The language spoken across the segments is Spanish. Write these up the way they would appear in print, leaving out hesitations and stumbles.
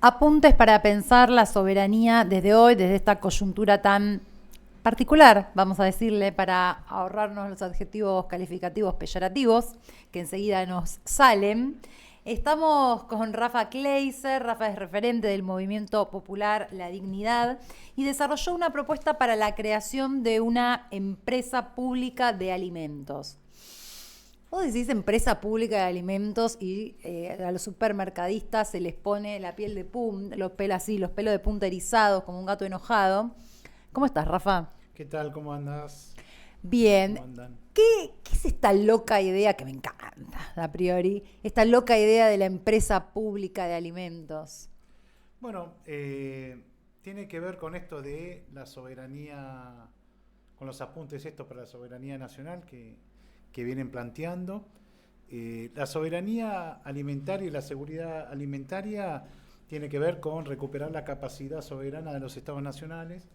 Apuntes para pensar la soberanía desde hoy, desde esta coyuntura tan particular, vamos a decirle, para ahorrarnos los adjetivos calificativos peyorativos que enseguida nos salen. Estamos con Rafa Kleiser. Rafa es referente del movimiento popular La Dignidad y desarrolló una propuesta para la creación de una empresa pública de alimentos. Vos decís empresa pública de alimentos y a los supermercadistas se les pone la piel de punta, los pelos de punta erizados como un gato enojado. ¿Cómo estás, Rafa? ¿Qué tal? ¿Cómo andás? Bien. ¿Cómo andan? ¿Qué es esta loca idea que me encanta, a priori? Esta loca idea de la empresa pública de alimentos. Bueno, tiene que ver con esto de la soberanía, con los apuntes estos para la soberanía nacional que vienen planteando. La soberanía alimentaria y la seguridad alimentaria tiene que ver con recuperar la capacidad soberana de los estados nacionales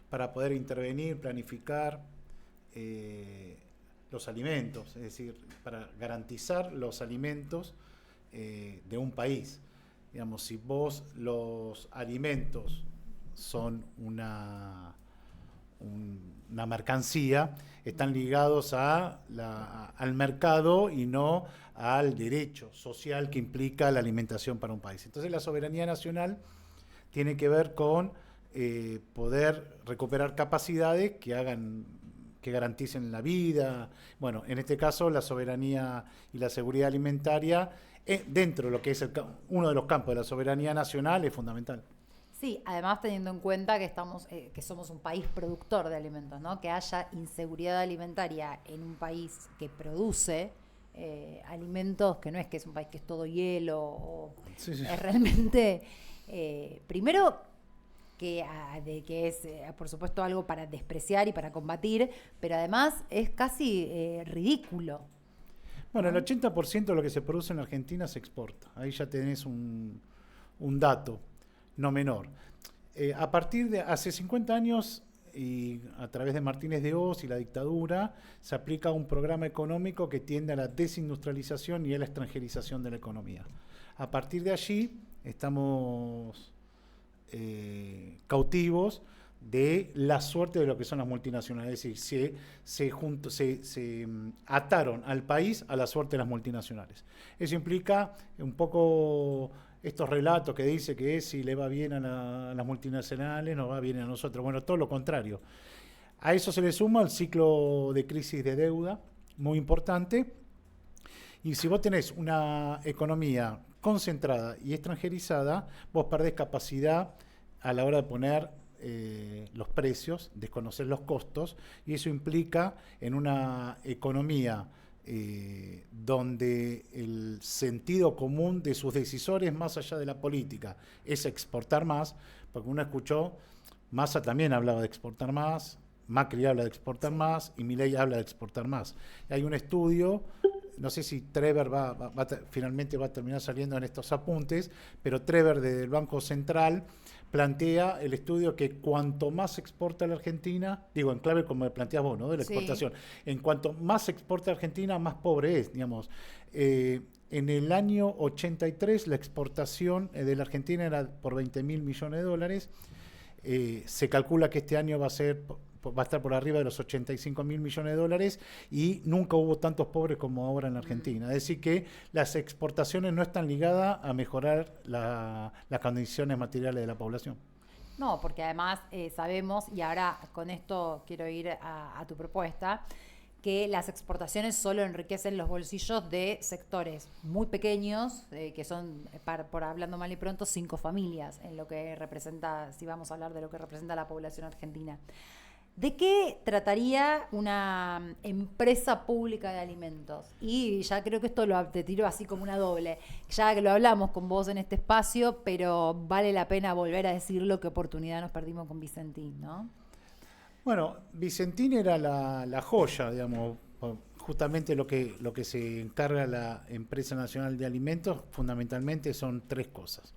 para poder intervenir, planificar los alimentos, es decir, para garantizar los alimentos de un país. Digamos, si vos los alimentos son una mercancía, están ligados al mercado y no al derecho social que implica la alimentación para un país. Entonces la soberanía nacional tiene que ver con poder recuperar capacidades que garanticen la vida. Bueno, en este caso la soberanía y la seguridad alimentaria dentro de lo que es uno de los campos de la soberanía nacional es fundamental. Sí, además teniendo en cuenta que que somos un país productor de alimentos, ¿no? Que haya inseguridad alimentaria en un país que produce alimentos, que no es que es un país que es todo hielo, Sí. es realmente, primero, que es, por supuesto, algo para despreciar y para combatir, pero además es casi ridículo. Bueno, el 80% de lo que se produce en Argentina se exporta. Ahí ya tenés un dato no menor. A partir de hace 50 años y a través de Martínez de Hoz y la dictadura, se aplica un programa económico que tiende a la desindustrialización y a la extranjerización de la economía. A partir de allí estamos cautivos de la suerte de lo que son las multinacionales, es decir, se ataron al país a la suerte de las multinacionales. Eso implica un poco estos relatos que dice que si le va bien a las multinacionales, nos va bien a nosotros. Bueno, todo lo contrario. A eso se le suma el ciclo de crisis de deuda, muy importante. Y si vos tenés una economía concentrada y extranjerizada, vos perdés capacidad a la hora de poner los precios, desconocer los costos, y eso implica en una economía donde el sentido común de sus decisores, más allá de la política, es exportar más, porque uno escuchó, Massa también hablaba de exportar más, Macri habla de exportar más y Milei habla de exportar más. Hay un estudio, no sé si Trever finalmente va a terminar saliendo en estos apuntes, pero Trever del Banco Central plantea el estudio que cuanto más exporta la Argentina, digo en clave como planteas vos, ¿no? De la exportación, en cuanto más exporta Argentina, más pobre es, digamos. En el año 83 la exportación de la Argentina era por 20.000 millones de dólares. Se calcula que este año va a estar por arriba de los 85.000 millones de dólares y nunca hubo tantos pobres como ahora en la Argentina. Es decir, que las exportaciones no están ligadas a mejorar las condiciones materiales de la población. No, porque además sabemos, y ahora con esto quiero ir a tu propuesta, que las exportaciones solo enriquecen los bolsillos de sectores muy pequeños, que son, por hablando mal y pronto, 5 familias, en lo que representa, si vamos a hablar de lo que representa la población argentina. ¿De qué trataría una empresa pública de alimentos? Y ya creo que esto te tiro así como una doble. Ya que lo hablamos con vos en este espacio, pero vale la pena volver a decirlo, qué oportunidad nos perdimos con Vicentín, ¿no? Bueno, Vicentín era la joya, digamos, justamente lo que se encarga la Empresa Nacional de Alimentos, fundamentalmente son 3 cosas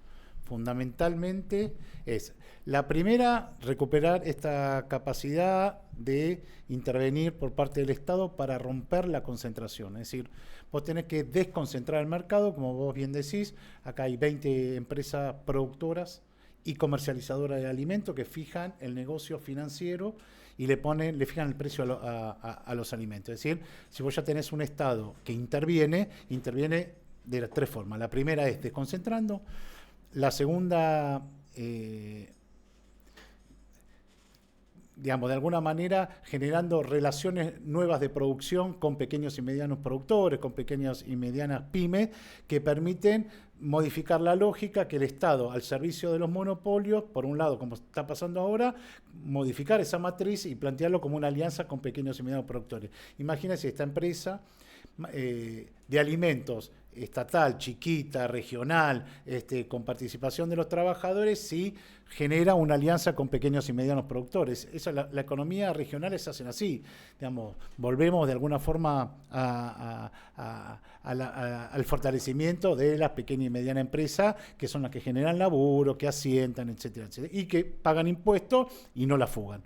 fundamentalmente es, la primera, recuperar esta capacidad de intervenir por parte del Estado para romper la concentración. Es decir, vos tenés que desconcentrar el mercado, como vos bien decís, acá hay 20 empresas productoras y comercializadoras de alimentos que fijan el negocio financiero y le fijan el precio a los alimentos. Es decir, si vos ya tenés un Estado que interviene de las tres formas. La primera es desconcentrando, la segunda, digamos, de alguna manera generando relaciones nuevas de producción con pequeños y medianos productores, con pequeñas y medianas pymes, que permiten modificar la lógica que el Estado, al servicio de los monopolios, por un lado, como está pasando ahora, modificar esa matriz y plantearlo como una alianza con pequeños y medianos productores. Imagínense esta empresa de alimentos estatal, chiquita, regional, con participación de los trabajadores, sí genera una alianza con pequeños y medianos productores. La economía regionales se hacen así, digamos, volvemos de alguna forma al fortalecimiento de las pequeñas y medianas empresas, que son las que generan laburo, que asientan, etcétera, etcétera, y que pagan impuestos y no la fugan.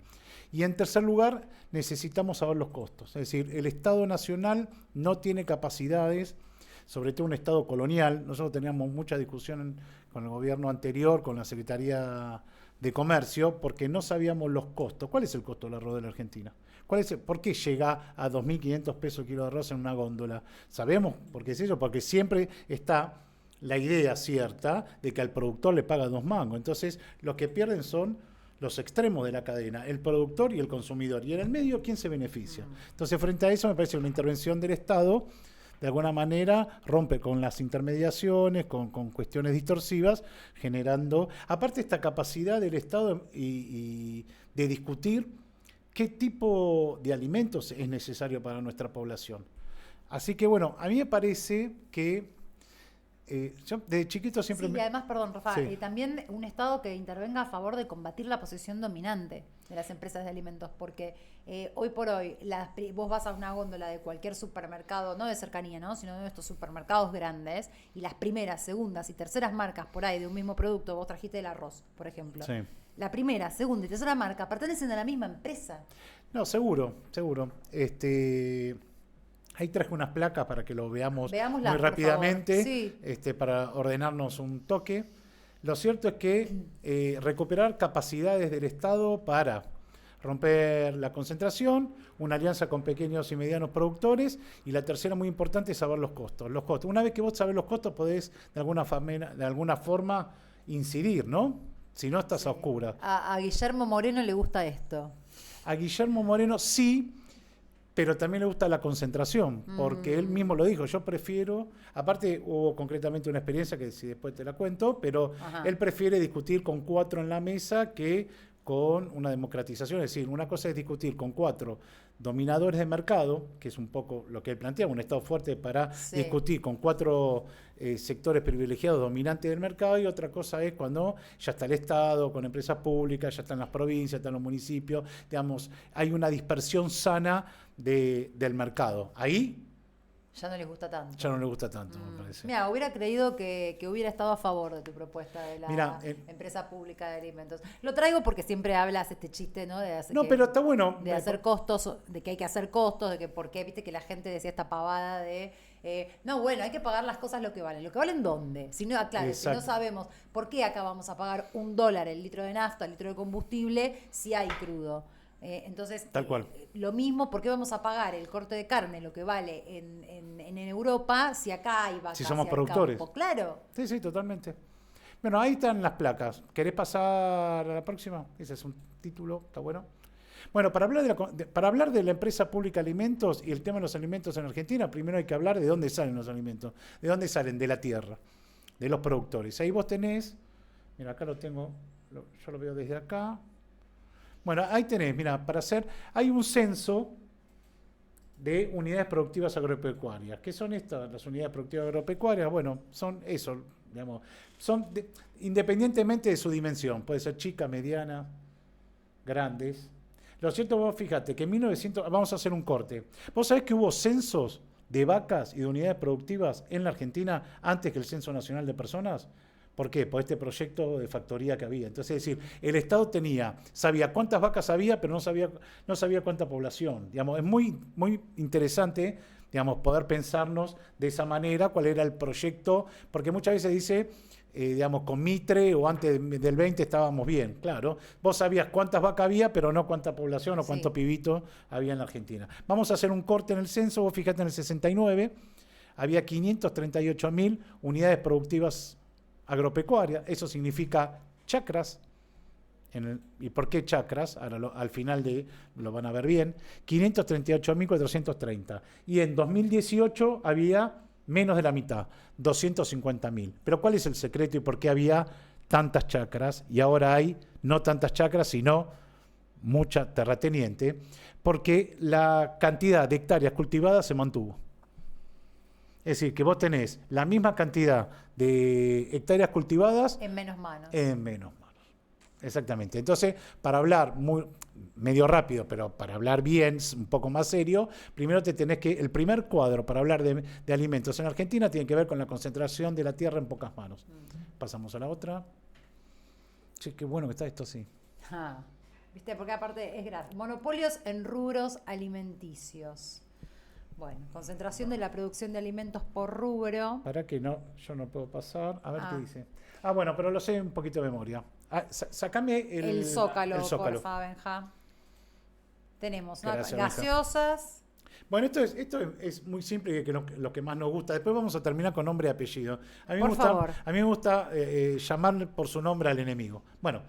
Y en tercer lugar, necesitamos saber los costos. Es decir, el Estado Nacional no tiene capacidades, sobre todo un Estado colonial. Nosotros teníamos mucha discusión con el gobierno anterior, con la Secretaría de Comercio, porque no sabíamos los costos. ¿Cuál es el costo del arroz de la Argentina? ¿Por qué llega a 2.500 pesos el kilo de arroz en una góndola? Sabemos por qué es eso, porque siempre está la idea cierta de que al productor le paga 2 mangos. Entonces, los que pierden son los extremos de la cadena, el productor y el consumidor. Y en el medio, ¿quién se beneficia? Entonces, frente a eso, me parece que una intervención del Estado, de alguna manera, rompe con las intermediaciones, con cuestiones distorsivas, generando, aparte, esta capacidad del Estado y de discutir qué tipo de alimentos es necesario para nuestra población. Así que, bueno, a mí me parece que yo desde chiquito siempre... Sí, y además, perdón, Rafa, sí. También un Estado que intervenga a favor de combatir la posición dominante de las empresas de alimentos, porque hoy por hoy vos vas a una góndola de cualquier supermercado, no de cercanía, ¿no?, sino de estos supermercados grandes, y las primeras, segundas y terceras marcas por ahí de un mismo producto, vos trajiste el arroz, por ejemplo. Sí. La primera, segunda y tercera marca pertenecen a la misma empresa. No, seguro. Ahí traje unas placas para que lo veamos muy rápidamente, sí. Para ordenarnos un toque. Lo cierto es que recuperar capacidades del Estado para romper la concentración, una alianza con pequeños y medianos productores, y la tercera, muy importante, es saber los costos. Una vez que vos sabés los costos, podés de alguna forma incidir, ¿no? Si no, estás a oscuras. A Guillermo Moreno le gusta esto. A Guillermo Moreno sí, pero también le gusta la concentración, porque él mismo lo dijo, yo prefiero, aparte hubo concretamente una experiencia que si después te la cuento, pero él prefiere discutir con 4 en la mesa que con una democratización. Es decir, una cosa es discutir con 4 dominadores de mercado, que es un poco lo que él plantea, un Estado fuerte para discutir con 4 sectores privilegiados dominantes del mercado, y otra cosa es cuando ya está el Estado, con empresas públicas, ya están las provincias, ya están los municipios, digamos, hay una dispersión sana del mercado. Ahí ya no les gusta tanto. Ya no les gusta tanto, me parece. Mira, hubiera creído que hubiera estado a favor de tu propuesta de la empresa pública de alimentos. Lo traigo porque siempre hablas este chiste, ¿no? Pero está bueno. De hacer costos, de que hay que hacer costos, de que por qué, viste que la gente decía esta pavada de... no, bueno, hay que pagar las cosas lo que valen. ¿Lo que valen dónde? Si no, claro, si no sabemos por qué acá vamos a pagar $1 el litro de nafta, el litro de combustible, si hay crudo. Entonces, tal cual. Lo mismo, ¿por qué vamos a pagar el corte de carne, lo que vale en Europa, si acá hay vacas? Si somos productores. Campo? Claro. Sí, totalmente. Bueno, ahí están las placas. ¿Querés pasar a la próxima? Ese es un título, está bueno. Bueno, para hablar de la empresa pública Alimentos y el tema de los alimentos en Argentina, primero hay que hablar de dónde salen los alimentos. ¿De dónde salen? De la tierra, de los productores. Ahí vos tenés, mira, acá lo tengo, yo lo veo desde acá. Bueno, ahí tenés, mira, hay un censo de unidades productivas agropecuarias. ¿Qué son estas? Las unidades productivas agropecuarias, bueno, son eso, digamos, independientemente de su dimensión, puede ser chica, mediana, grandes. Lo cierto, vos fíjate que en 1900, vamos a hacer un corte. ¿Vos sabés que hubo censos de vacas y de unidades productivas en la Argentina antes que el Censo Nacional de Personas? ¿Por qué? Por este proyecto de factoría que había. Entonces, es decir, el Estado sabía cuántas vacas había, pero no sabía cuánta población. Digamos, es muy, muy interesante, digamos, poder pensarnos de esa manera cuál era el proyecto, porque muchas veces dice, digamos, con Mitre o antes del 20 estábamos bien. Claro, vos sabías cuántas vacas había, pero no cuánta población o cuánto pibito había en la Argentina. Vamos a hacer un corte en el censo. Vos fíjate, en el 69 había 538.000 unidades productivas agropecuarias. Eso significa chacras. ¿Y por qué chacras? Ahora al final lo van a ver bien. 538.430. Y en 2018 había menos de la mitad, 250.000. Pero ¿cuál es el secreto y por qué había tantas chacras? Y ahora hay no tantas chacras, sino mucha terrateniente, porque la cantidad de hectáreas cultivadas se mantuvo. Es decir, que vos tenés la misma cantidad de hectáreas cultivadas en menos manos. En menos manos. Exactamente. Entonces, para hablar medio rápido, pero para hablar bien, un poco más serio, primero el primer cuadro para hablar de alimentos en Argentina tiene que ver con la concentración de la tierra en pocas manos. Pasamos a la otra. Che, qué bueno que está esto, sí. ¿Viste? Porque aparte es gratis. Monopolios en rubros alimenticios. Bueno, concentración de la producción de alimentos por rubro. Para que no, yo no puedo pasar. A ver qué dice. Bueno, pero lo sé un poquito de memoria. Sacame el zócalo, porfa, Benja. Tenemos gaseosas. Bueno, esto es muy simple y que lo que más nos gusta. Después vamos a terminar con nombre y apellido. A mí me gusta llamar por su nombre al enemigo. Bueno,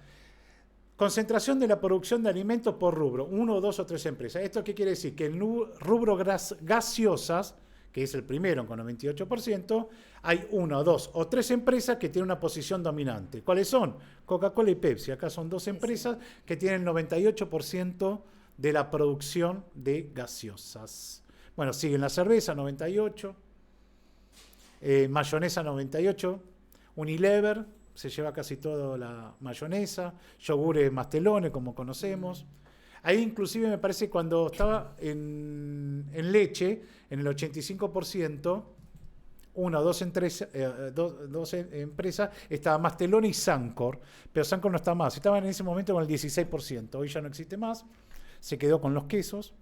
concentración de la producción de alimentos por rubro, 1, 2 o 3 empresas. ¿Esto qué quiere decir? Que en el rubro gaseosas, que es el primero con 98%, hay 1, 2 o 3 empresas que tienen una posición dominante. ¿Cuáles son? Coca-Cola y Pepsi. Acá son 2 empresas que tienen el 98% de la producción de gaseosas. Bueno, siguen la cerveza, 98%, mayonesa, 98%, Unilever se lleva casi toda la mayonesa, yogures Mastelones, como conocemos. Ahí inclusive me parece cuando estaba en leche, en el 85%, una o dos empresas, estaba Mastelone y Sancor, pero Sancor no está más. Estaban en ese momento con el 16%, hoy ya no existe más, se quedó con los quesos.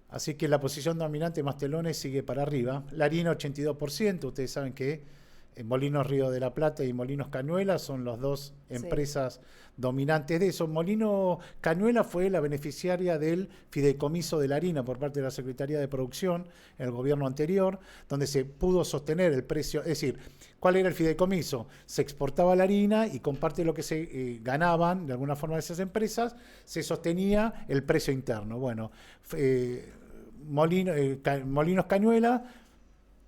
Así que la posición dominante de Mastelone sigue para arriba. La harina 82%, ustedes saben que Molinos Río de la Plata y Molinos Cañuelas son las dos empresas dominantes de eso. Molino Cañuelas fue la beneficiaria del fideicomiso de la harina por parte de la Secretaría de Producción en el gobierno anterior, donde se pudo sostener el precio. Es decir, ¿cuál era el fideicomiso? Se exportaba la harina y con parte de lo que se ganaban de alguna forma de esas empresas, se sostenía el precio interno. Bueno, Molinos Cañuelas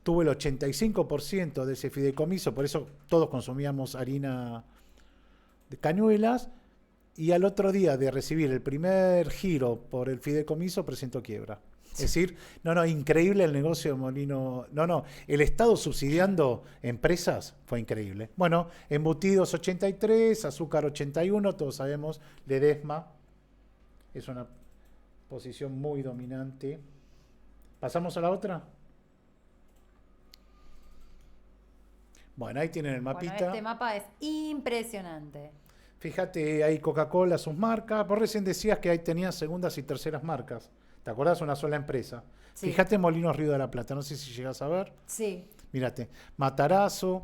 tuvo el 85% de ese fideicomiso, por eso todos consumíamos harina de cañuelas, y al otro día de recibir el primer giro por el fideicomiso presentó quiebra. Es decir, increíble el negocio de Molino. El Estado subsidiando empresas fue increíble. Bueno, embutidos 83, azúcar 81, todos sabemos, Ledesma es una posición muy dominante. ¿Pasamos a la otra? Bueno, ahí tienen el mapita. Bueno, este mapa es impresionante. Fíjate, ahí Coca-Cola, sus marcas. Vos recién decías que ahí tenías segundas y terceras marcas. ¿Te acordás? Una sola empresa. Sí. Fíjate Molinos Río de la Plata. No sé si llegás a ver. Sí. Mírate. Matarazzo,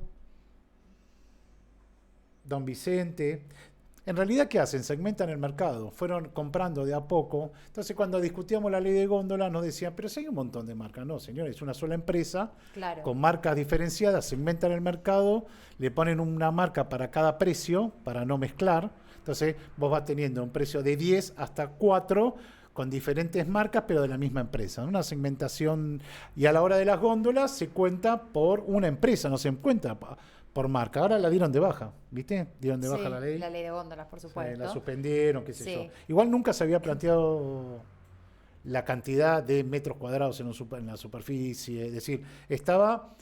Don Vicente. En realidad, ¿qué hacen? Segmentan el mercado. Fueron comprando de a poco. Entonces, cuando discutíamos la ley de góndola, nos decían, pero si hay un montón de marcas. No, señores, es una sola empresa, claro, con marcas diferenciadas, segmentan el mercado, le ponen una marca para cada precio, para no mezclar. Entonces, vos vas teniendo un precio de 10 hasta 4, con diferentes marcas, pero de la misma empresa. Una segmentación, y a la hora de las góndolas se cuenta por una empresa, no se cuenta por marca. Ahora la dieron de baja, ¿viste? Dieron de baja la ley. La ley de góndolas, por supuesto. La suspendieron, qué sé yo. Igual nunca se había planteado la cantidad de metros cuadrados en la superficie, es decir, estaba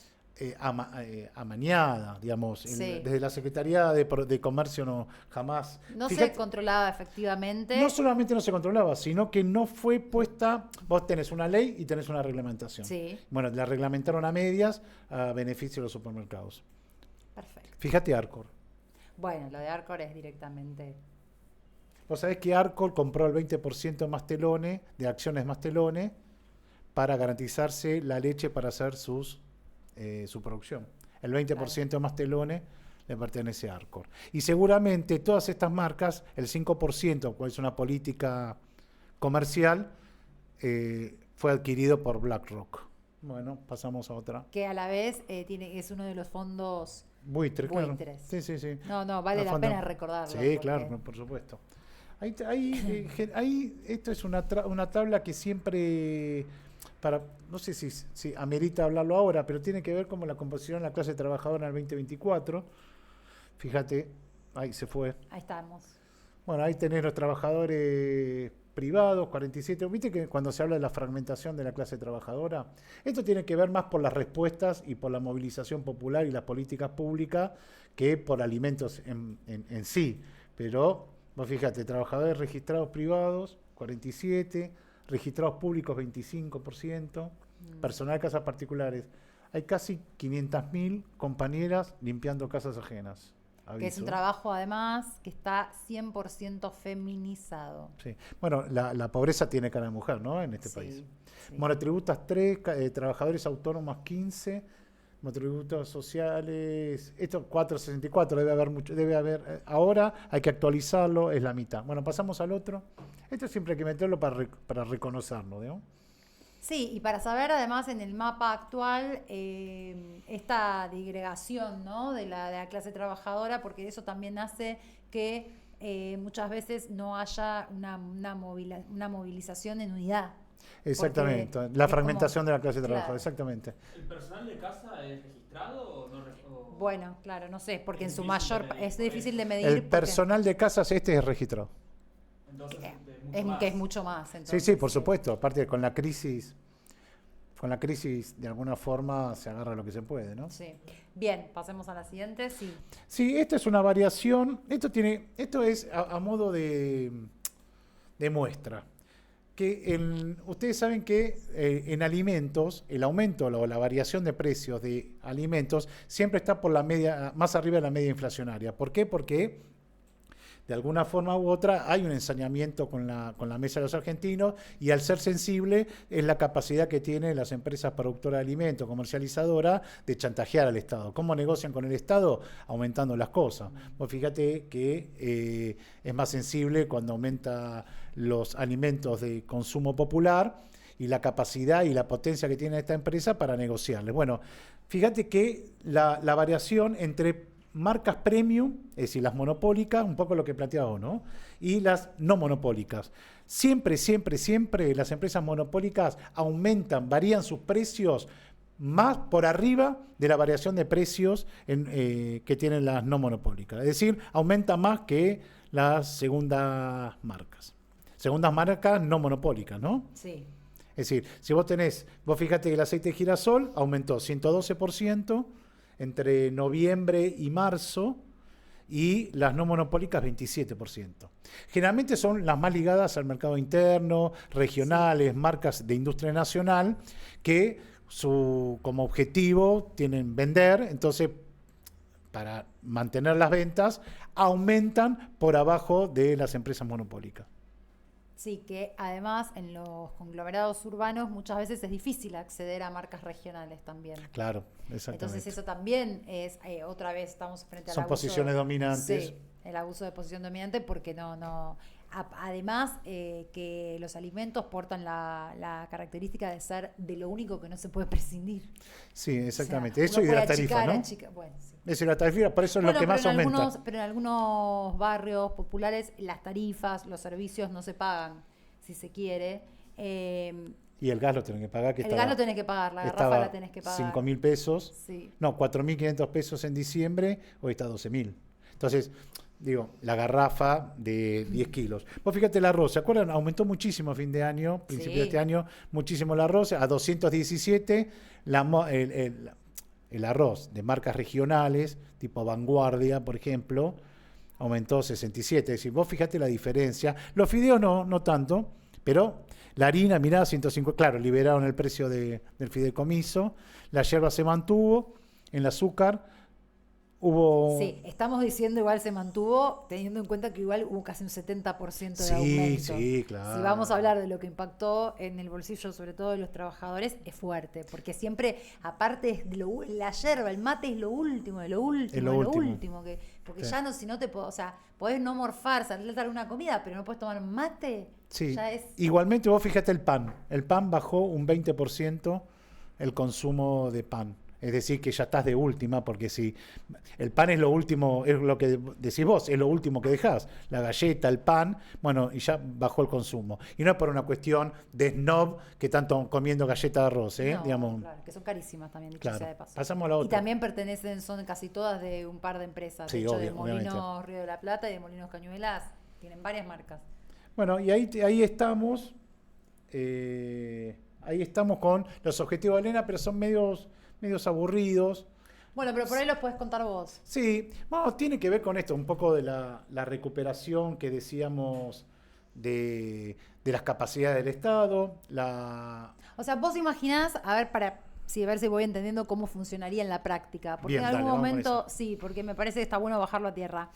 amañada, digamos, desde la Secretaría de Comercio jamás. No se controlaba efectivamente. No solamente no se controlaba, sino que no fue puesta. Vos tenés una ley y tenés una reglamentación. Sí. Bueno, la reglamentaron a medias a beneficio de los supermercados. Perfecto. Fíjate Arcor. Bueno, lo de Arcor es directamente... Vos sabés que Arcor compró el 20% de Mastelone, de acciones Mastelone, para garantizarse la leche para hacer su producción. El 20% de Mastelone le pertenece a Arcor. Y seguramente todas estas marcas, el 5%, cual es una política comercial, fue adquirido por BlackRock. Bueno, pasamos a otra. Que a la vez es uno de los fondos Buitres, claro. buitres. Sí, sí, sí. No, vale la pena recordarlo. Sí, porque... claro, por supuesto. Ahí esto es una tabla que siempre, no sé si amerita hablarlo ahora, pero tiene que ver con la composición de la clase trabajadora en el 2024. Fíjate, ahí se fue. Ahí estamos. Bueno, ahí tenés los trabajadores privados, 47. ¿Viste que cuando se habla de la fragmentación de la clase trabajadora? Esto tiene que ver más por las respuestas y por la movilización popular y las políticas públicas que por alimentos en sí. Pero, vos fíjate, trabajadores registrados privados, 47, registrados públicos, 25%, personal de casas particulares. Hay casi 500.000 compañeras limpiando casas ajenas. Aviso. Que es un trabajo, además, que está 100% feminizado. Sí. Bueno, la pobreza tiene cara de mujer, ¿no? En este país. Sí. Monotributas 3, trabajadores autónomos 15, monotributos sociales, esto 464, debe haber, ahora hay que actualizarlo, es la mitad. Bueno, pasamos al otro. Esto siempre hay que meterlo para reconocerlo, ¿no? Sí, y para saber además en el mapa actual esta digregación, ¿no? de la clase trabajadora, porque eso también hace que muchas veces no haya una movilización en unidad. Exactamente, la fragmentación de la clase trabajadora, claro. Exactamente. ¿El personal de casa es registrado o no? Bueno, claro, no sé, porque en su mayor... Es difícil de medir. El personal de casas es registrado. Entonces, que es mucho más. Entonces, sí, por supuesto. Aparte, con la crisis de alguna forma se agarra lo que se puede, ¿no? Sí. Bien, pasemos a la siguiente. Sí, esta es una variación. Esto es a modo de muestra. Ustedes saben que en alimentos el aumento o la variación de precios de alimentos siempre está por la media, más arriba de la media inflacionaria. ¿Por qué? Porque de alguna forma u otra hay un ensañamiento con la mesa de los argentinos, y al ser sensible es la capacidad que tienen las empresas productoras de alimentos, comercializadoras, de chantajear al Estado. ¿Cómo negocian con el Estado? Aumentando las cosas. Vos fíjate que es más sensible cuando aumenta los alimentos de consumo popular y la capacidad y la potencia que tiene esta empresa para negociarles. Bueno, fíjate que la variación entre marcas premium, es decir, las monopólicas, un poco lo que planteaba vos, ¿no? Y las no monopólicas. Siempre las empresas monopólicas varían sus precios más por arriba de la variación de precios que tienen las no monopólicas. Es decir, aumenta más que las segundas marcas. Segundas marcas no monopólicas, ¿no? Sí. Es decir, si vos fíjate que el aceite de girasol aumentó 112%, entre noviembre y marzo, y las no monopólicas 27%. Generalmente son las más ligadas al mercado interno, regionales, sí, marcas de industria nacional, que como objetivo tienen vender, entonces para mantener las ventas aumentan por abajo de las empresas monopólicas. Sí, que además en los conglomerados urbanos muchas veces es difícil acceder a marcas regionales también. Claro, exactamente. Entonces eso también es, otra vez estamos frente al abuso. Son posiciones dominantes. Sí, el abuso de posición dominante, porque además que los alimentos portan la característica de ser de lo único que no se puede prescindir. Sí, exactamente. O sea, eso y de la tarifa, ¿no? Bueno, sí. Eso y la tarifa, por eso es lo que más aumenta. Pero en algunos barrios populares las tarifas, los servicios no se pagan, si se quiere. Y el gas lo tenés que pagar. Gas lo tenés que pagar, la garrafa la tenés que pagar. 5.000 pesos. Sí. No, 4.500 pesos en diciembre, hoy está 12.000. Entonces, digo, la garrafa de 10 kilos. Vos fíjate el arroz, ¿se acuerdan? Aumentó muchísimo a fin de año, principio de este año, muchísimo el arroz, a 217, el arroz de marcas regionales, tipo Vanguardia, por ejemplo, aumentó 67. Es decir, vos fíjate la diferencia. Los fideos no tanto, pero la harina, mirá, 150, claro, liberaron el precio del fideicomiso, la yerba se mantuvo, el azúcar hubo... Sí, estamos diciendo igual se mantuvo, teniendo en cuenta que igual hubo casi un 70% de Sí, aumento. sí, claro. Si vamos a hablar de lo que impactó en el bolsillo, sobre todo de los trabajadores, es fuerte, porque siempre, aparte, la yerba, el mate es lo último, de lo último, Es lo de lo último. último, porque Sí. ya no, si no te o sea, podés no morfar, saltarte alguna comida, pero no puedes tomar mate, Sí. ya es... Igualmente vos fíjate el pan. El pan bajó un 20% el consumo de pan. Es decir, que ya estás de última, porque si el pan es lo último, es lo que decís vos, es lo último que dejás. La galleta, el pan, bueno, y ya bajó el consumo. Y no es por una cuestión de snob que tanto comiendo galleta de arroz, No, digamos. claro, que son carísimas también, dicho Claro. sea de paso. Pasamos a la Y otra. también son casi todas de un par de empresas. Sí, De hecho, obvio, de Molinos obviamente. Río de la Plata y de Molinos Cañuelas. Tienen varias marcas. Bueno, y ahí estamos. Ahí estamos con los objetivos de Elena, pero son medios aburridos. Bueno, pero por ahí los puedes contar vos. Sí, bueno, tiene que ver con esto, un poco de la recuperación que decíamos de las capacidades del Estado, O sea, vos imaginás, a ver si voy entendiendo cómo funcionaría en la práctica. Porque Bien, en algún dale, vamos con momento, eso. sí, porque me parece que está bueno bajarlo a tierra.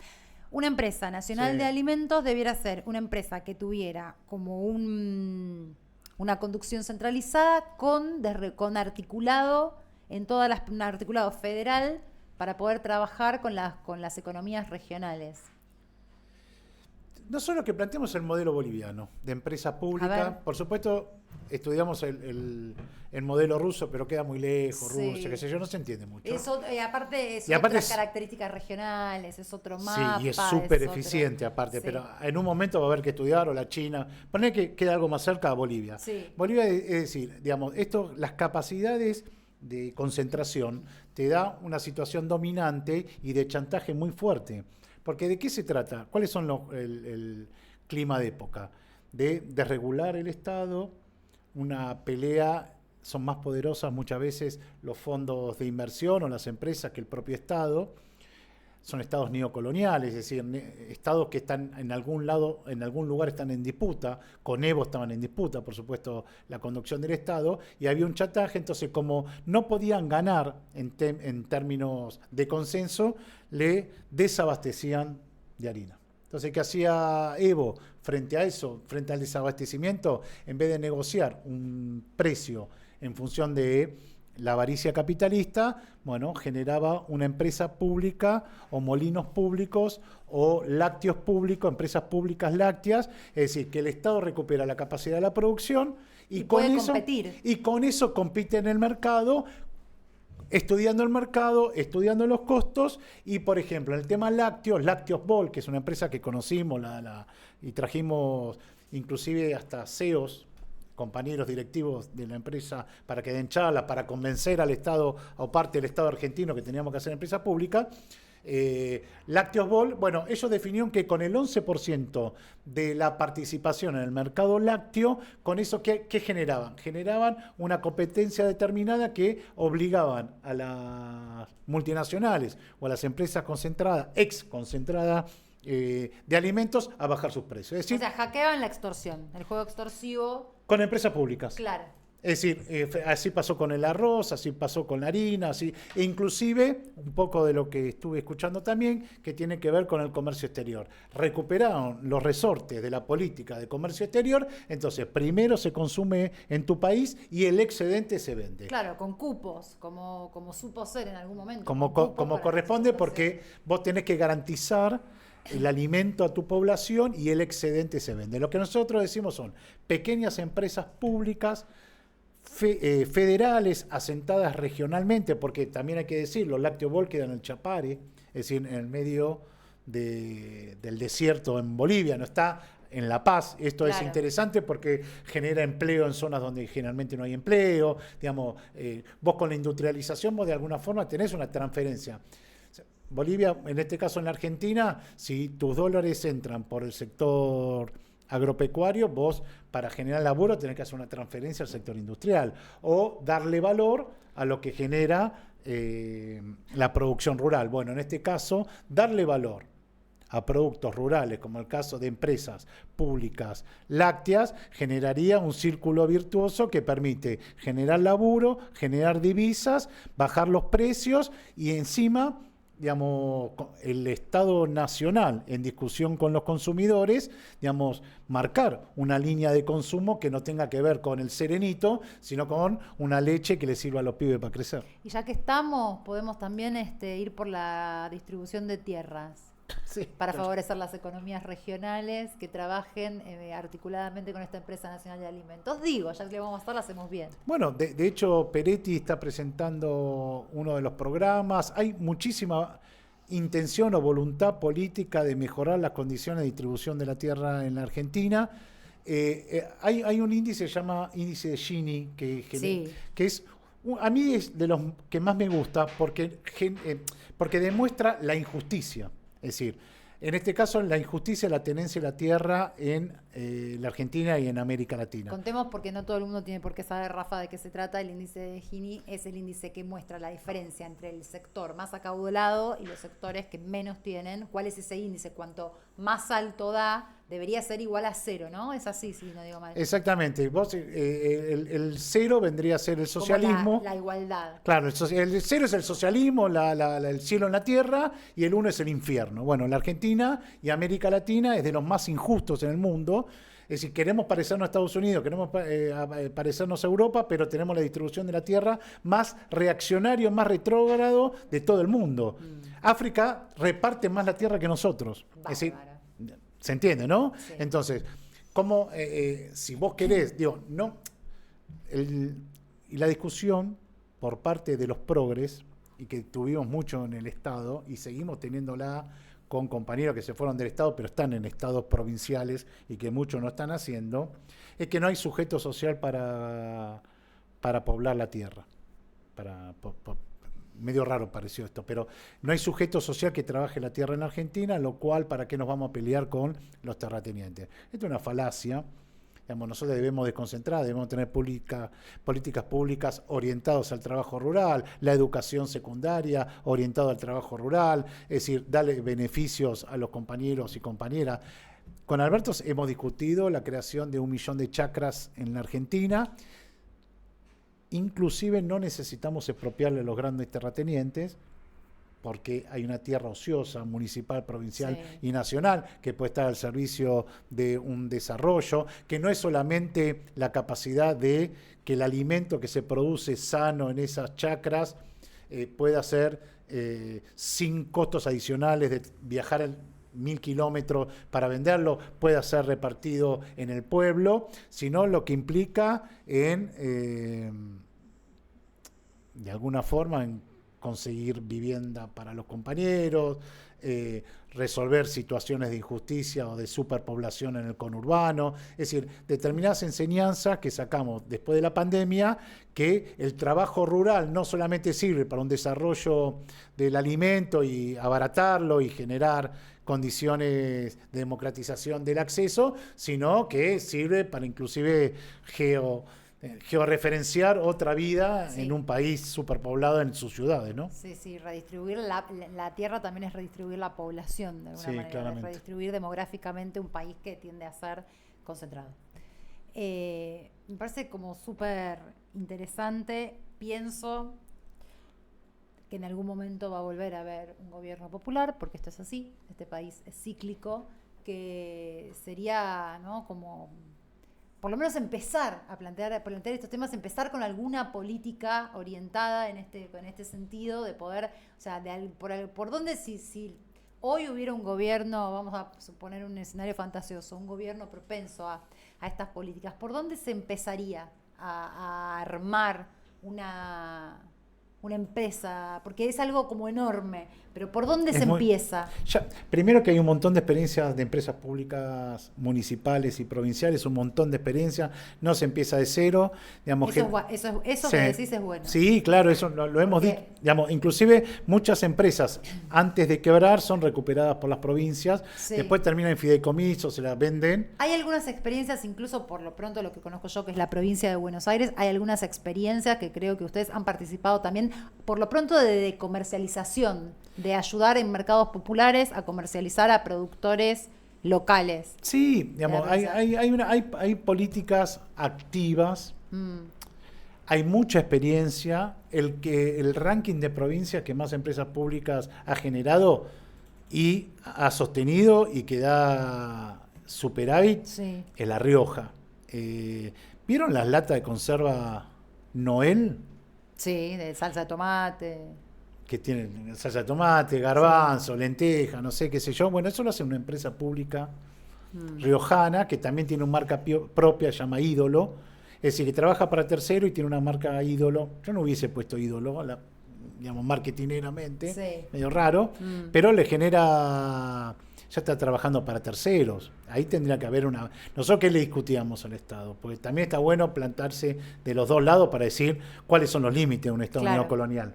Una empresa nacional Sí. de alimentos debiera ser una empresa que tuviera como una conducción centralizada con articulado en un articulado federal para poder trabajar con las economías regionales. Nosotros que planteamos el modelo boliviano de empresa A pública, ver. por supuesto, estudiamos el modelo ruso, pero queda muy lejos, Sí. Rusia, qué sé yo, no se entiende mucho. Aparte, Y aparte otras es- características regionales, es otro mapa. Sí, y es súper otro- eficiente aparte, sí. pero en un momento va a haber que estudiar, o la China, poner que queda algo más cerca a Bolivia. Sí. Bolivia, es decir, digamos, las capacidades de concentración te da una situación dominante y de chantaje muy fuerte. Porque ¿de qué se trata? ¿Cuáles son el clima de época? De desregular el Estado, una pelea, son más poderosas muchas veces los fondos de inversión o las empresas que el propio Estado. Son estados neocoloniales, es decir, estados que están en algún lado, en algún lugar están en disputa. Con Evo estaban en disputa, por supuesto, la conducción del Estado, y había un chantaje. Entonces, como no podían ganar en términos de consenso, le desabastecían de harina. Entonces, ¿qué hacía Evo frente a eso, frente al desabastecimiento? En vez de negociar un precio en función de la avaricia capitalista, bueno, generaba una empresa pública o molinos públicos o lácteos públicos, empresas públicas lácteas, es decir, que el Estado recupera la capacidad de la producción Y puede competir. y con eso compite en el mercado, estudiando el mercado, estudiando los costos y, por ejemplo, en el tema lácteos, Lácteos Bol, que es una empresa que conocimos y trajimos inclusive hasta CEOs, compañeros directivos de la empresa, para que den charlas, para convencer al Estado o parte del Estado argentino que teníamos que hacer empresa pública. Lácteos Bol, bueno, ellos definieron que con el 11% de la participación en el mercado lácteo, con eso, ¿qué generaban? Generaban una competencia determinada que obligaban a las multinacionales o a las empresas concentradas, ex concentradas, de alimentos a bajar sus precios. Es decir, O sea, hackeaban la extorsión, el juego extorsivo. con empresas públicas. Claro. Es decir, así pasó con el arroz, así pasó con la harina, así, e inclusive un poco de lo que estuve escuchando también, que tiene que ver con el comercio exterior. Recuperaron los resortes de la política de comercio exterior, entonces primero se consume en tu país y el excedente se vende. Claro, con cupos, como supo ser en algún momento. Como con cupos como para corresponde, la porque vos tenés que garantizar el alimento a tu población y el excedente se vende. Lo que nosotros decimos son pequeñas empresas públicas federales asentadas regionalmente, porque también hay que decirlo, Lácteo Bol queda en el Chapare, es decir, en el medio del desierto en Bolivia, no está en La Paz. Esto es Claro. interesante porque genera empleo en zonas donde generalmente no hay empleo. Digamos, vos con la industrialización, vos de alguna forma tenés una transferencia. Bolivia, en este caso en la Argentina, si tus dólares entran por el sector agropecuario, vos para generar laburo tenés que hacer una transferencia al sector industrial o darle valor a lo que genera la producción rural. Bueno, en este caso, darle valor a productos rurales, como el caso de empresas públicas lácteas, generaría un círculo virtuoso que permite generar laburo, generar divisas, bajar los precios y encima digamos, el Estado Nacional en discusión con los consumidores, digamos, marcar una línea de consumo que no tenga que ver con el serenito, sino con una leche que le sirva a los pibes para crecer. Y ya que estamos, podemos también ir por la distribución de tierras. Sí, Para favorecer las economías regionales que trabajen articuladamente con esta empresa nacional de alimentos. Digo, ya que le vamos a hacer, lo hacemos bien. Bueno, de hecho, Peretti está presentando uno de los programas. Hay muchísima intención o voluntad política de mejorar las condiciones de distribución de la tierra en la Argentina. Hay un índice que se llama índice de Gini, que es, a mí es de los que más me gusta porque demuestra la injusticia. Es decir, en este caso, la injusticia de la tenencia de la tierra en la Argentina y en América Latina. Contemos, porque no todo el mundo tiene por qué saber, Rafa, de qué se trata. El índice de Gini es el índice que muestra la diferencia entre el sector más acaudalado y los sectores que menos tienen. ¿Cuál es ese índice? Cuanto más alto da, debería ser igual a 0, ¿no? Es así, si no digo mal. Exactamente. Vos, el 0 vendría a ser el socialismo. Como la igualdad. Claro, el 0 es el socialismo, el cielo en la tierra, y el 1 es el infierno. Bueno, la Argentina y América Latina es de los más injustos en el mundo. Es decir, queremos parecernos a Estados Unidos, queremos parecernos a Europa, pero tenemos la distribución de la tierra más reaccionario, más retrógrado de todo el mundo. África reparte más la tierra que nosotros. Bárbaro. Es decir, ¿se entiende, no? Sí. Entonces, ¿cómo, si vos querés, digo, no, y la discusión por parte de los progres, y que tuvimos mucho en el Estado, y seguimos teniéndola con compañeros que se fueron del Estado, pero están en estados provinciales y que muchos no están haciendo, es que no hay sujeto social para poblar la tierra. Medio raro pareció esto, pero no hay sujeto social que trabaje la tierra en Argentina, lo cual, ¿para qué nos vamos a pelear con los terratenientes? Esto es una falacia. Digamos, nosotros debemos desconcentrar, debemos tener políticas públicas orientadas al trabajo rural, la educación secundaria orientada al trabajo rural, es decir, darle beneficios a los compañeros y compañeras. Con Alberto hemos discutido la creación de 1 millón de chacras en la Argentina. Inclusive no necesitamos expropiarle a los grandes terratenientes, porque hay una tierra ociosa, municipal, provincial y nacional, que puede estar al servicio de un desarrollo, que no es solamente la capacidad de que el alimento que se produce sano en esas chacras pueda ser sin costos adicionales de viajar 1000 kilómetros para venderlo, pueda ser repartido en el pueblo, sino lo que implica en, de alguna forma, en conseguir vivienda para los compañeros, resolver situaciones de injusticia o de superpoblación en el conurbano, es decir, determinadas enseñanzas que sacamos después de la pandemia, que el trabajo rural no solamente sirve para un desarrollo del alimento y abaratarlo y generar condiciones de democratización del acceso, sino que sirve para inclusive georreferenciar otra vida en un país superpoblado en sus ciudades, ¿no? Sí, redistribuir la tierra también es redistribuir la población de alguna manera, claramente. Es redistribuir demográficamente un país que tiende a ser concentrado. Me parece como súper interesante. Pienso que en algún momento va a volver a haber un gobierno popular, porque esto es así, este país es cíclico, que sería, ¿no?, como por lo menos empezar a plantear estos temas, empezar con alguna política orientada en este sentido, de poder, o sea, por dónde, si hoy hubiera un gobierno, vamos a suponer un escenario fantasioso, un gobierno propenso a estas políticas, ¿por dónde se empezaría a armar una empresa? Porque es algo como enorme, pero ¿por dónde se empieza? Primero que hay un montón de experiencias de empresas públicas municipales y provinciales, un montón de experiencias, no se empieza de cero. Digamos, Eso que decís es bueno. Sí, claro, eso lo hemos dicho. Digamos, inclusive muchas empresas antes de quebrar son recuperadas por las provincias, después terminan en fideicomiso, se las venden. Hay algunas experiencias, incluso por lo pronto lo que conozco yo, que es la provincia de Buenos Aires, hay algunas experiencias que creo que ustedes han participado también, por lo pronto de comercialización, de ayudar en mercados populares a comercializar a productores locales. Sí, digamos, hay políticas activas. hay mucha experiencia. El ranking de provincias que más empresas públicas ha generado y ha sostenido y que da superávit Sí. es La Rioja. ¿Vieron las latas de conserva Noel? Sí, de salsa de tomate. Que tienen salsa de tomate, garbanzo, lenteja, no sé qué sé yo. Bueno, eso lo hace una empresa pública riojana que también tiene una marca propia, se llama Ídolo. Es decir, que trabaja para tercero y tiene una marca Ídolo. Yo no hubiese puesto Ídolo, digamos, marketineramente, Sí. medio raro, pero le genera, ya está trabajando para terceros. Ahí tendría que haber una... Nosotros qué le discutíamos al Estado, porque también está bueno plantarse de los dos lados para decir cuáles son los límites de un Estado Claro. neocolonial.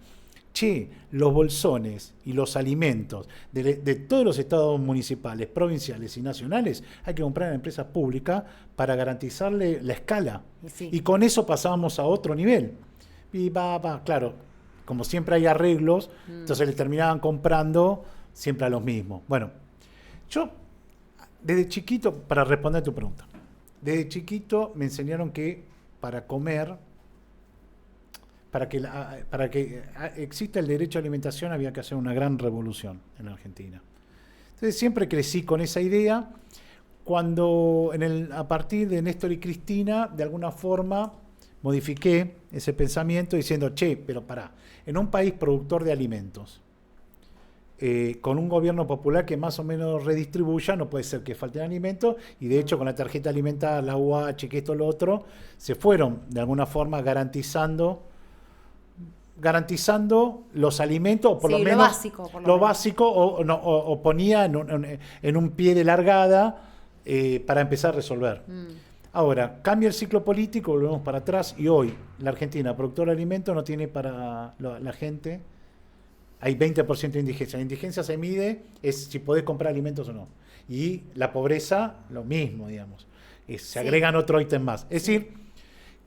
Che, los bolsones y los alimentos de todos los estados municipales, provinciales y nacionales hay que comprar en empresas públicas para garantizarle la escala. Y sí. Y con eso pasábamos a otro nivel. Y claro, como siempre hay arreglos, entonces le terminaban comprando siempre a los mismos. Bueno, yo desde chiquito, para responder a tu pregunta, desde chiquito me enseñaron que para comer... Para que exista el derecho a alimentación había que hacer una gran revolución en la Argentina. Entonces siempre crecí con esa idea. Cuando a partir de Néstor y Cristina, de alguna forma, modifiqué ese pensamiento diciendo, che, pero pará, en un país productor de alimentos, con un gobierno popular que más o menos redistribuya, no puede ser que falten alimentos, y de hecho con la tarjeta alimentar, la UH, que esto, lo otro, se fueron de alguna forma garantizando los alimentos, o por Sí, lo menos lo básico, o ponía en un pie de largada para empezar a resolver. Ahora, cambia el ciclo político, volvemos para atrás, y hoy la Argentina, productora de alimentos, no tiene para la gente, hay 20% de indigencia. La indigencia se mide, es si podés comprar alimentos o no. Y la pobreza, lo mismo, digamos. Se agregan otro ítem más. Es decir,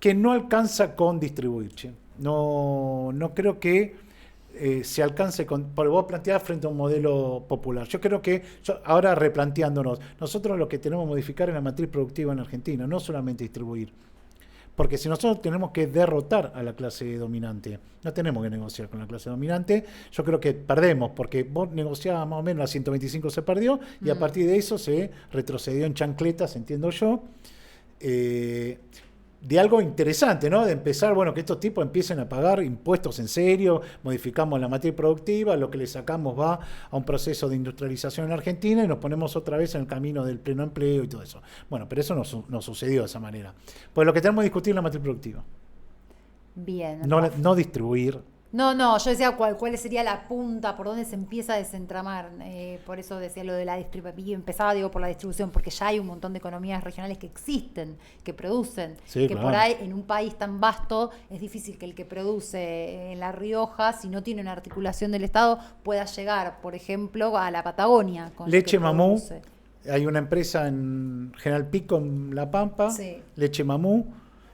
que no alcanza con distribuir, che. No creo que se alcance porque vos planteás frente a un modelo popular. Yo creo que, ahora replanteándonos, nosotros lo que tenemos que modificar es la matriz productiva en Argentina, no solamente distribuir. Porque si nosotros tenemos que derrotar a la clase dominante, no tenemos que negociar con la clase dominante, yo creo que perdemos, porque vos negociabas más o menos, la 125 se perdió, y a partir de eso se retrocedió en chancletas, entiendo yo. De algo interesante, ¿no? De empezar, bueno, que estos tipos empiecen a pagar impuestos en serio, modificamos la matriz productiva, lo que le sacamos va a un proceso de industrialización en Argentina y nos ponemos otra vez en el camino del pleno empleo y todo eso. Bueno, pero eso no sucedió de esa manera. Pues lo que tenemos que discutir es la matriz productiva. Bien. No distribuir. No, yo decía cuál sería la punta, por dónde se empieza a desentramar. Por eso decía lo de la distribución. Y empezaba, por la distribución, porque ya hay un montón de economías regionales que existen, que producen. Sí, que claro. por ahí, en un país tan vasto, es difícil que el que produce en La Rioja, si no tiene una articulación del Estado, pueda llegar, por ejemplo, a la Patagonia. Con Leche lo que Mamú. produce. Hay una empresa en General Pico, en La Pampa. Sí. Leche Mamú.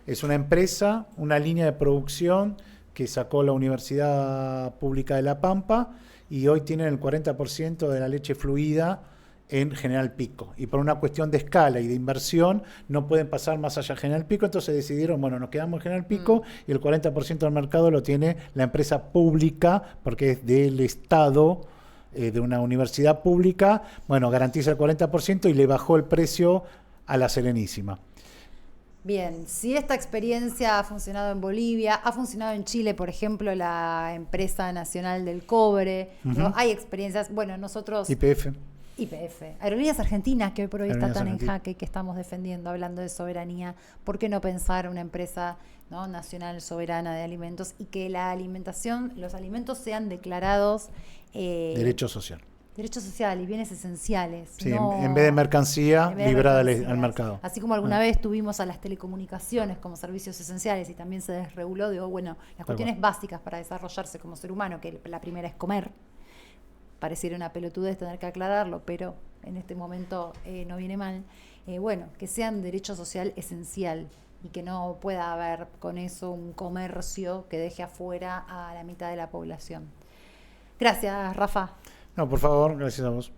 Es una empresa, una línea de producción que sacó la Universidad Pública de La Pampa, y hoy tienen el 40% de la leche fluida en General Pico. Y por una cuestión de escala y de inversión no pueden pasar más allá de General Pico, entonces decidieron, bueno, nos quedamos en General Pico y el 40% del mercado lo tiene la empresa pública, porque es del Estado, de una universidad pública. Bueno, garantiza el 40% y le bajó el precio a la Serenísima. Bien, si esta experiencia ha funcionado en Bolivia, ha funcionado en Chile, por ejemplo, la empresa nacional del cobre, ¿no? Hay experiencias, bueno, nosotros... YPF. Aerolíneas Argentinas, que hoy por hoy está Aerolíneas tan en Argentinas. jaque, que estamos defendiendo, hablando de soberanía. ¿Por qué no pensar una empresa, ¿no?, nacional soberana de alimentos, y que la alimentación, los alimentos sean declarados... Derecho social. Derecho social y bienes esenciales. Sí, no- en vez de mercancía, en vez de librada mercancías. al mercado. Así como alguna vez tuvimos a las telecomunicaciones como servicios esenciales y también se desreguló, las cuestiones básicas para desarrollarse como ser humano, que la primera es comer. Pareciera una pelotudez tener que aclararlo, pero en este momento no viene mal. Que sean derecho social esencial y que no pueda haber con eso un comercio que deje afuera a la mitad de la población. Gracias, Rafa. No, por favor, gracias a vos.